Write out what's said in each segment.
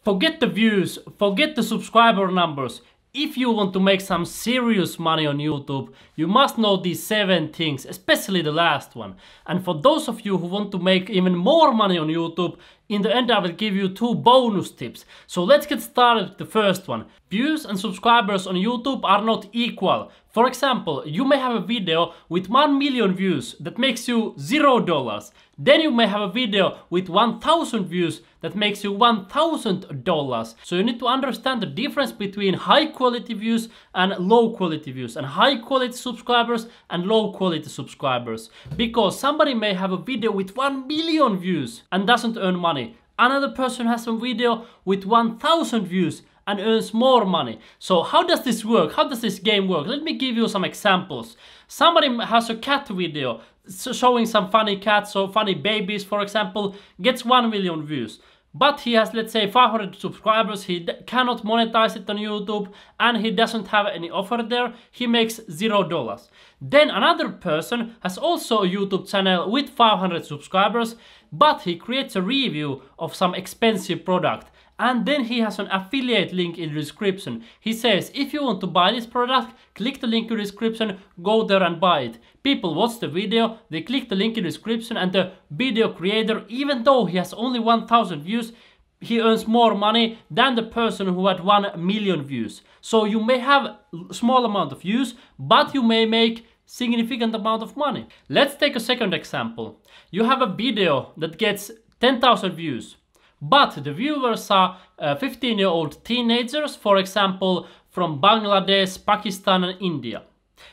Forget the views, forget the subscriber numbers. If you want to make some serious money on YouTube, you must know these 7 things, especially the last one. And for those of you who want to make even more money on YouTube, in the end I will give you 2 bonus tips. So let's get started with the first one. Views and subscribers on YouTube are not equal. For example, you may have a video with 1 million views that makes you $0. Then you may have a video with 1,000 views that makes you $1,000. So you need to understand the difference between high quality views and low quality views, and high quality subscribers and low quality subscribers. Because somebody may have a video with 1 million views and doesn't earn money. Another person has a video with 1,000 views and earns more money. So how does this work? How does this game work? Let me give you some examples. Somebody has a cat video showing some funny cats or funny babies, for example, gets 1 million views. But he has, let's say, 500 subscribers, he cannot monetize it on YouTube, and he doesn't have any offer there, he makes $0. Then another person has also a YouTube channel with 500 subscribers, but he creates a review of some expensive product. And then he has an affiliate link in the description. He says, if you want to buy this product, click the link in the description, go there and buy it. People watch the video, they click the link in the description, and the video creator, even though he has only 1,000 views, he earns more money than the person who had 1 million views. So you may have a small amount of views, but you may make significant amount of money. Let's take a second example. You have a video that gets 10,000 views. But the viewers are 15-year-old teenagers, for example, from Bangladesh, Pakistan and India.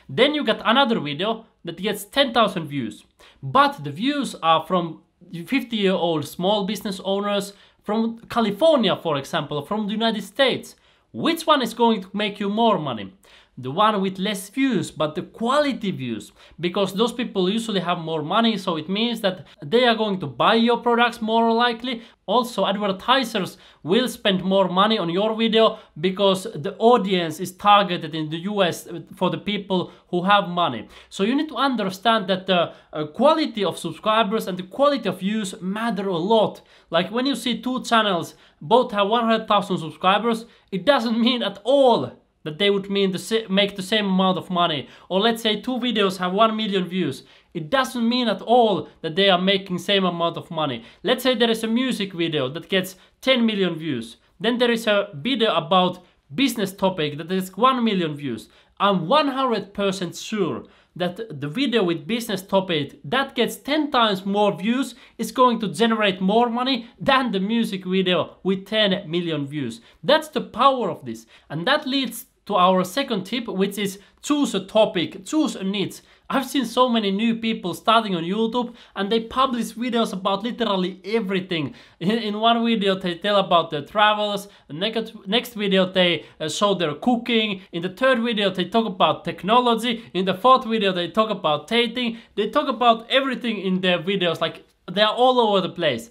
Then you get another video that gets 10,000 views. But the views are from 50-year-old small business owners from California, for example, from the United States. Which one is going to make you more money? The one with less views, but the quality views, because those people usually have more money, so it means that they are going to buy your products more likely. Also, advertisers will spend more money on your video because the audience is targeted in the US for the people who have money. So you need to understand that the quality of subscribers and the quality of views matter a lot. Like when you see 2 channels, both have 100,000 subscribers, it doesn't mean at all that they would make the same amount of money. Or let's say 2 videos have 1 million views. It doesn't mean at all that they are making same amount of money. Let's say there is a music video that gets 10 million views. Then there is a video about business topic that has 1 million views. I'm 100% sure that the video with business topic that gets 10 times more views is going to generate more money than the music video with 10 million views. That's the power of this. And that leads to our second tip, which is choose a topic, choose a niche. I've seen so many new people starting on YouTube and they publish videos about literally everything. In one video they tell about their travels, the next video they show their cooking, in the third video they talk about technology, in the fourth video they talk about dating, they talk about everything in their videos, like they are all over the place.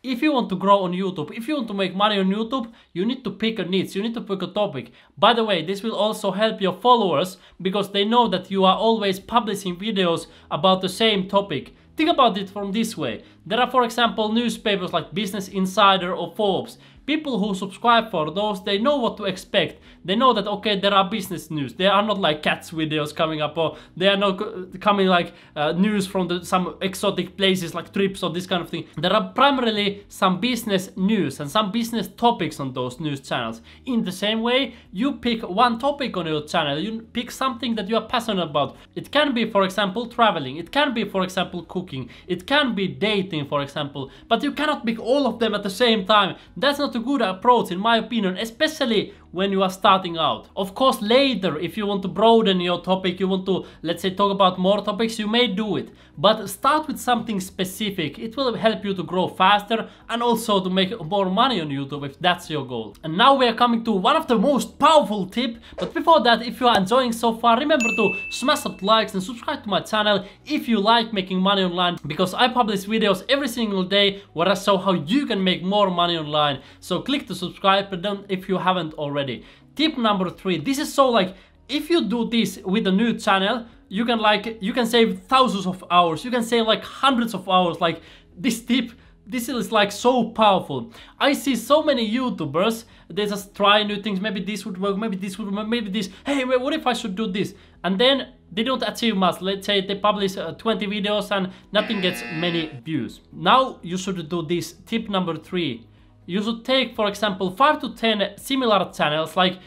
If you want to grow on YouTube, if you want to make money on YouTube, you need to pick a niche, you need to pick a topic. By the way, this will also help your followers because they know that you are always publishing videos about the same topic. Think about it from this way. There are, for example, newspapers like Business Insider or Forbes. People who subscribe for those, they know what to expect. They know that, okay, there are business news. There are not like cats videos coming up, or they are not coming like news from some exotic places like trips or this kind of thing. There are primarily some business news and some business topics on those news channels. In the same way, you pick one topic on your channel. You pick something that you are passionate about. It can be, for example, traveling. It can be, for example, cooking. It can be dating, for example. But you cannot pick all of them at the same time. That's not a good approach in my opinion, especially when you are starting out. Of course, later, if you want to broaden your topic, you want to, let's say, talk about more topics, you may do it. But start with something specific. It will help you to grow faster and also to make more money on YouTube if that's your goal. And now we are coming to one of the most powerful tips. But before that, if you are enjoying so far, remember to smash up likes and subscribe to my channel if you like making money online, because I publish videos every single day where I show how you can make more money online. So click the subscribe button if you haven't already. Tip number 3. This is so like, if you do this with a new channel, you can save thousands of hours. You can save like hundreds of hours. Like this tip this is like so powerful. I see so many YouTubers, they just try new things. Maybe this would work, maybe this would work, maybe this. Hey, what if I should do this? And then they don't achieve much. Let's say they publish 20 videos and nothing gets many views. Now you should do this. Tip number 3. You should take, for example, 5 to 10 similar channels, like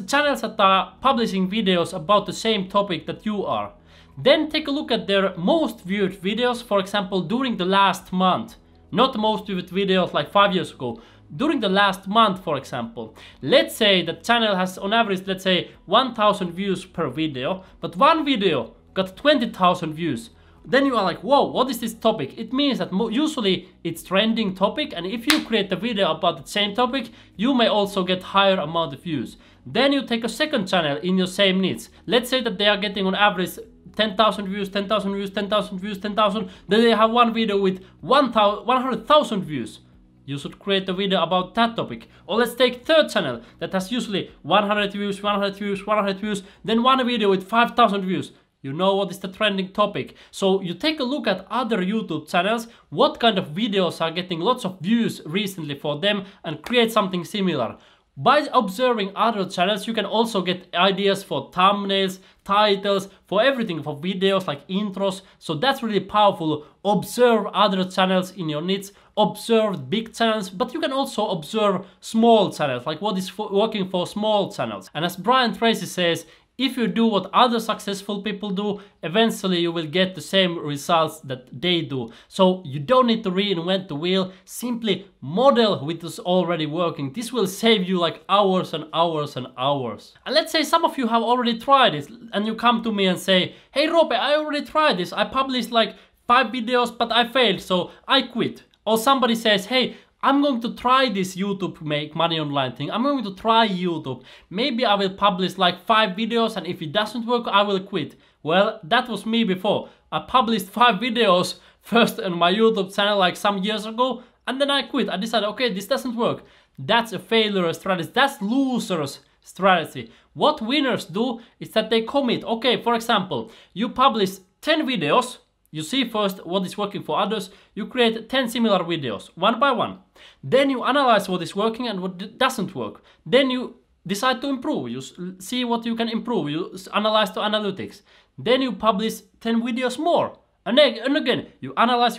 channels that are publishing videos about the same topic that you are. Then take a look at their most viewed videos, for example, during the last month. Not most viewed videos like 5 years ago. During the last month, for example. Let's say the channel has on average, let's say 1,000 views per video, but one video got 20,000 views. Then you are like, whoa, what is this topic? It means that usually it's trending topic, and if you create a video about the same topic, you may also get higher amount of views. Then you take a second channel in your same niche. Let's say that they are getting on average 10,000 views, 10,000 views, 10,000 views, 10,000. Then they have one video with 100,000 views. You should create a video about that topic. Or let's take third channel that has usually 100 views, 100 views, 100 views, then one video with 5,000 views. You know what is the trending topic. So you take a look at other YouTube channels, what kind of videos are getting lots of views recently for them, and create something similar. By observing other channels, you can also get ideas for thumbnails, titles, for everything, for videos like intros. So that's really powerful. Observe other channels in your niche, observe big channels, but you can also observe small channels, like what is working for small channels. And as Brian Tracy says, if you do what other successful people do, eventually you will get the same results that they do. So you don't need to reinvent the wheel, simply model what is already working. This will save you like hours and hours and hours. And let's say some of you have already tried this and you come to me and say, hey Rope, I already tried this. I published like 5 videos, but I failed, so I quit. Or somebody says, hey, I'm going to try this YouTube make money online thing. I'm going to try YouTube. Maybe I will publish like 5 videos, and if it doesn't work, I will quit. Well, that was me before. I published 5 videos first on my YouTube channel like some years ago, and then I quit. I decided, okay, this doesn't work. That's a failure strategy. That's losers strategy. What winners do is that they commit. Okay, for example, you publish 10 videos. You see first what is working for others, you create 10 similar videos, one by one. Then you analyze what is working and what doesn't work. Then you decide to improve, you see what you can improve, you analyze the analytics. Then you publish 10 videos more. And again, you analyze,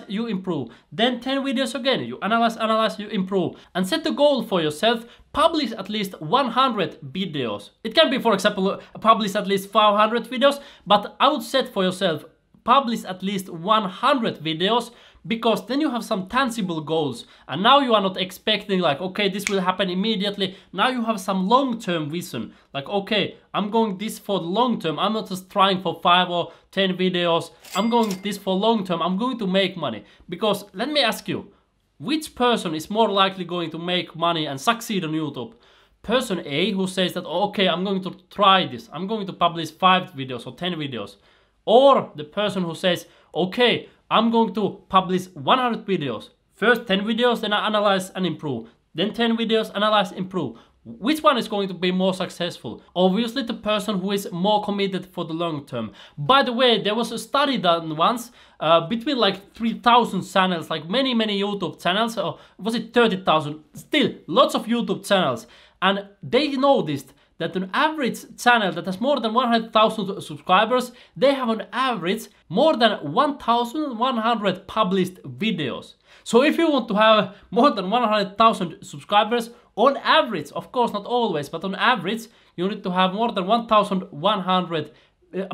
you improve. Then 10 videos again, you analyze, you improve. And set a goal for yourself, publish at least 100 videos. It can be, for example, publish at least 500 videos, but I would set for yourself, publish at least 100 videos, because then you have some tangible goals, and now you are not expecting like, okay, this will happen immediately. Now you have some long-term vision, like, okay, I'm going this for the long term. I'm not just trying for 5 or 10 videos. I'm going this for long term. I'm going to make money. Because let me ask you, which person is more likely going to make money and succeed on YouTube? Person A, who says that, okay, I'm going to try this, I'm going to publish 5 videos or 10 videos. Or the person who says, okay, I'm going to publish 100 videos. First 10 videos, then I analyze and improve. Then 10 videos, analyze, improve. Which one is going to be more successful? Obviously the person who is more committed for the long term. By the way, there was a study done once between like 3,000 channels, like many YouTube channels, or was it 30,000? Still, lots of YouTube channels. And they noticed that an average channel that has more than 100,000 subscribers, they have on average more than 1,100 published videos. So if you want to have more than 100,000 subscribers, on average, of course not always, but on average, you need to have more than 1,100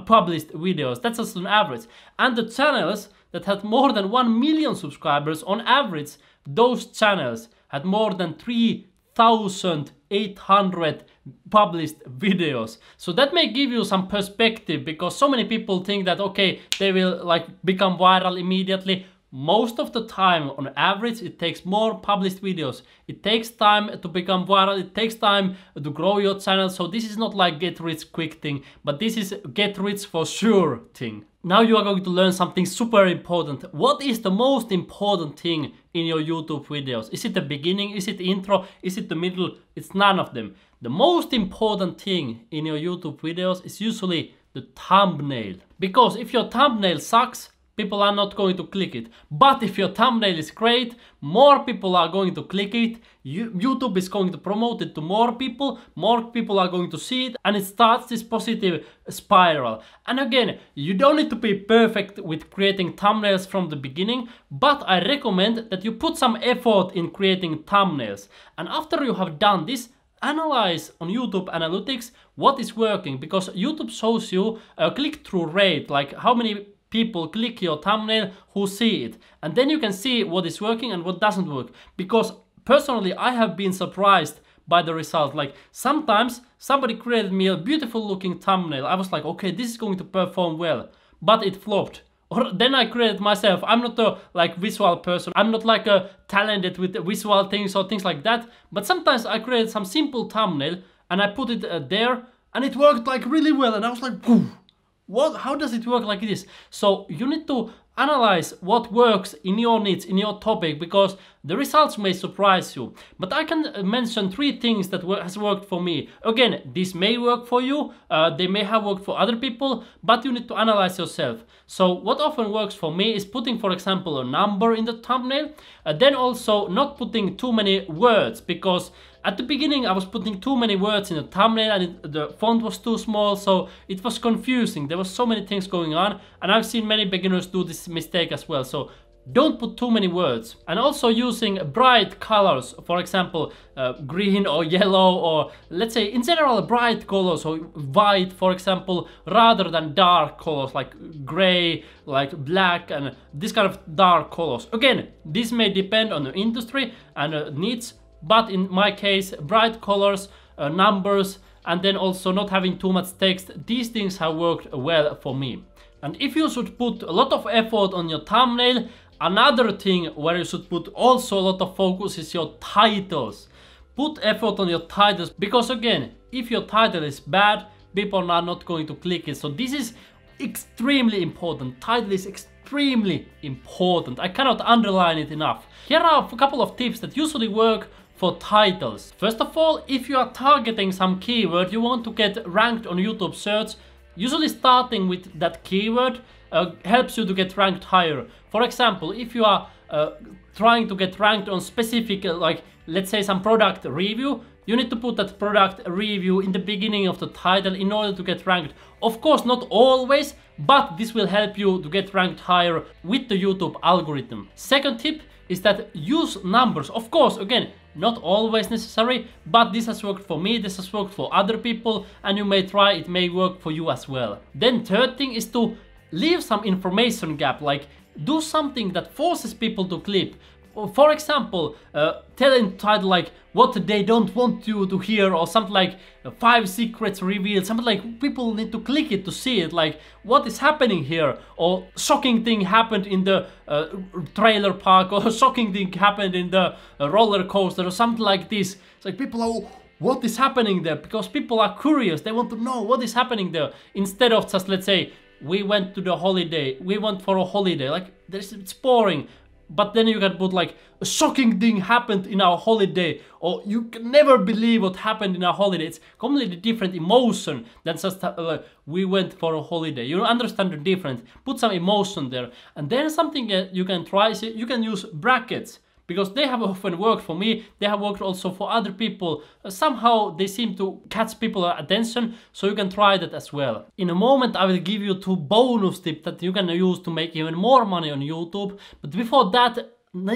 published videos. That's just an average. And the channels that had more than 1 million subscribers, on average, those channels had more than 3,800 published videos. So that may give you some perspective, because so many people think that, okay, they will like become viral immediately. Most of the time, on average, it takes more published videos. It takes time to become viral. It takes time to grow your channel. So this is not like get rich quick thing, but this is get rich for sure thing. Now you are going to learn something super important. What is the most important thing in your YouTube videos? Is it the beginning? Is it the intro? Is it the middle? It's none of them. The most important thing in your YouTube videos is usually the thumbnail. Because if your thumbnail sucks, people are not going to click it. But if your thumbnail is great, more people are going to click it, YouTube is going to promote it to more people are going to see it, and it starts this positive spiral. And again, you don't need to be perfect with creating thumbnails from the beginning, but I recommend that you put some effort in creating thumbnails. And after you have done this, analyze on YouTube Analytics what is working, because YouTube shows you a click-through rate, like how many people click your thumbnail who see it, and then you can see what is working and what doesn't work. Because personally, I have been surprised by the result. Like sometimes somebody created me a beautiful looking thumbnail, I was like, okay, this is going to perform well, but it flopped. Or then I created myself. I'm not a visual person, I'm not like a talented with visual things or things like that, but sometimes I created some simple thumbnail and I put it there and it worked like really well, and I was like, what? How does it work like this? So you need to analyze what works in your needs, in your topic, because the results may surprise you. But I can mention 3 things that has worked for me. Again, this may work for you, they may have worked for other people, but you need to analyze yourself. So what often works for me is putting, for example, a number in the thumbnail, then also not putting too many words, because at the beginning I was putting too many words in the thumbnail and the font was too small, so it was confusing. There was so many things going on, and I've seen many beginners do this mistake as well. So don't put too many words. And also using bright colors, for example, green or yellow, or let's say in general bright colors, or white, for example, rather than dark colors like gray, like black, and this kind of dark colors. Again, this may depend on the industry and needs, but in my case, bright colors, numbers, and then also not having too much text, these things have worked well for me. And if you should put a lot of effort on your thumbnail, another thing where you should put also a lot of focus is your titles. Put effort on your titles, because again, if your title is bad, people are not going to click it. So this is extremely important. Title is extremely important. I cannot underline it enough. Here are a couple of tips that usually work for titles. First of all, if you are targeting some keyword, you want to get ranked on YouTube search, usually starting with that keyword helps you to get ranked higher. For example, if you are trying to get ranked on specific, like let's say some product review, you need to put that product review in the beginning of the title in order to get ranked. Of course, not always, but this will help you to get ranked higher with the YouTube algorithm. Second tip is that use numbers. Of course, again, not always necessary, but this has worked for me, this has worked for other people, and you may try, it may work for you as well. Then third thing is to leave some information gap, like do something that forces people to click. For example, tell in title like what they don't want you to hear, or something like 5 secrets revealed, something like people need to click it to see it, like what is happening here, or shocking thing happened in the trailer park, or shocking thing happened in the roller coaster, or something like this. It's like people are, what is happening there? Because people are curious, they want to know what is happening there, instead of just, let's say, we went to the holiday, we went for a holiday, like it's boring. But then you can put like a shocking thing happened in our holiday, or you can never believe what happened in our holiday. It's completely different emotion than just we went for a holiday. You understand the difference. Put some emotion there. And then something you can try is you can use brackets, because they have often worked for me. They have worked also for other people. Somehow they seem to catch people's attention, so you can try that as well. In a moment I will give you 2 bonus tips that you can use to make even more money on YouTube. But before that,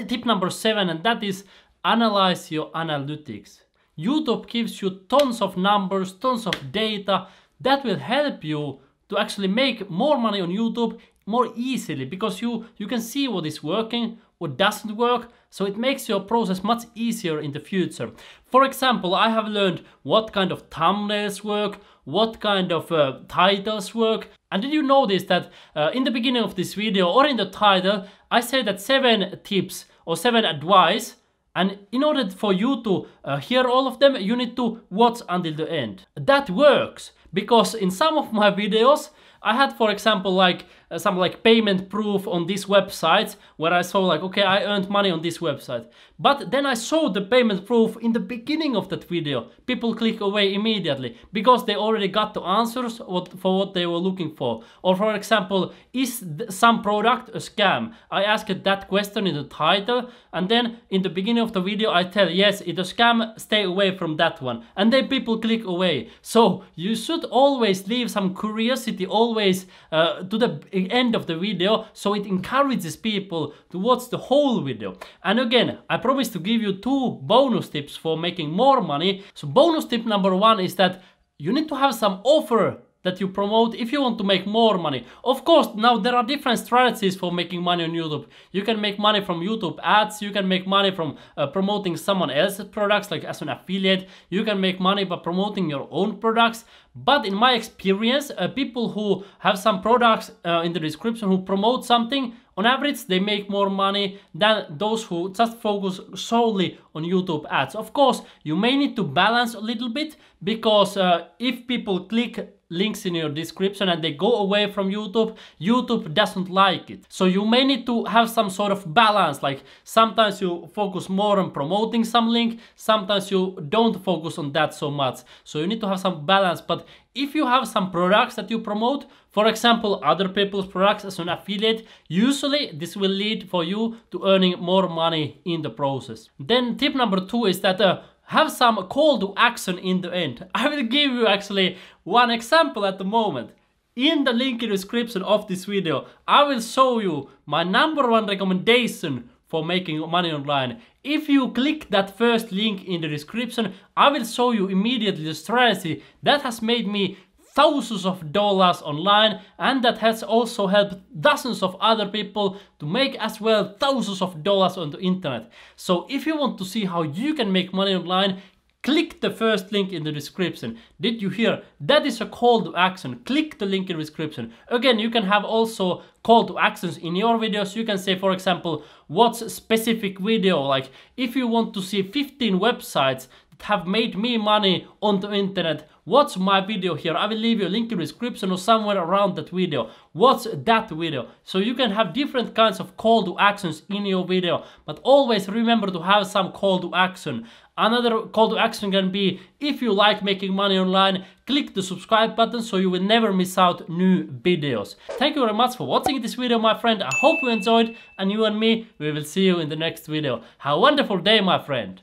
tip number 7, and that is analyze your analytics. YouTube gives you tons of numbers, tons of data that will help you to actually make more money on YouTube more easily, because you can see what is working, what doesn't work, so it makes your process much easier in the future. For example, I have learned what kind of thumbnails work, what kind of titles work. And did you notice that in the beginning of this video, or in the title, I said that 7 tips or 7 advice, and in order for you to hear all of them, you need to watch until the end. That works, because in some of my videos I had, for example, like some like payment proof on this website where I saw like, okay, I earned money on this website. But then I saw the payment proof in the beginning of that video. People click away immediately because they already got the answers for what they were looking for. Or for example, is some product a scam? I asked that question in the title, and then in the beginning of the video I tell, yes, it's a scam, stay away from that one. And then people click away. So you should always leave some curiosity always to the end of the video, so it encourages people to watch the whole video. And again, I promise to give you 2 bonus tips for making more money. So bonus tip number 1 is that you need to have some offer that you promote if you want to make more money. Of course, now there are different strategies for making money on YouTube. You can make money from YouTube ads, you can make money from promoting someone else's products, like as an affiliate. You can make money by promoting your own products. But in my experience, people who have some products in the description who promote something, on average they make more money than those who just focus solely on YouTube ads. Of course, you may need to balance a little bit, because if people click links in your description and they go away from YouTube, YouTube doesn't like it. So you may need to have some sort of balance, like sometimes you focus more on promoting some link, sometimes you don't focus on that so much. So you need to have some balance. But if you have some products that you promote, for example, other people's products as an affiliate, usually this will lead for you to earning more money in the process. Then tip number 2 is that have some call to action in the end. I will give you actually one example at the moment. In the link in the description of this video, I will show you my number 1 recommendation for making money online. If you click that first link in the description, I will show you immediately the strategy that has made me thousands of dollars online, and that has also helped dozens of other people to make as well thousands of dollars on the internet. So if you want to see how you can make money online, click the first link in the description. Did you hear? That is a call to action. Click the link in the description. Again, you can have also call to actions in your videos. You can say, for example, what's a specific video, like if you want to see 15 websites that have made me money on the internet, watch my video here. I will leave you a link in the description or somewhere around that video. Watch that video. So you can have different kinds of call to actions in your video, but always remember to have some call to action. Another call to action can be, if you like making money online, click the subscribe button so you will never miss out new videos. Thank you very much for watching this video, my friend. I hope you enjoyed, and you and me, we will see you in the next video. Have a wonderful day, my friend.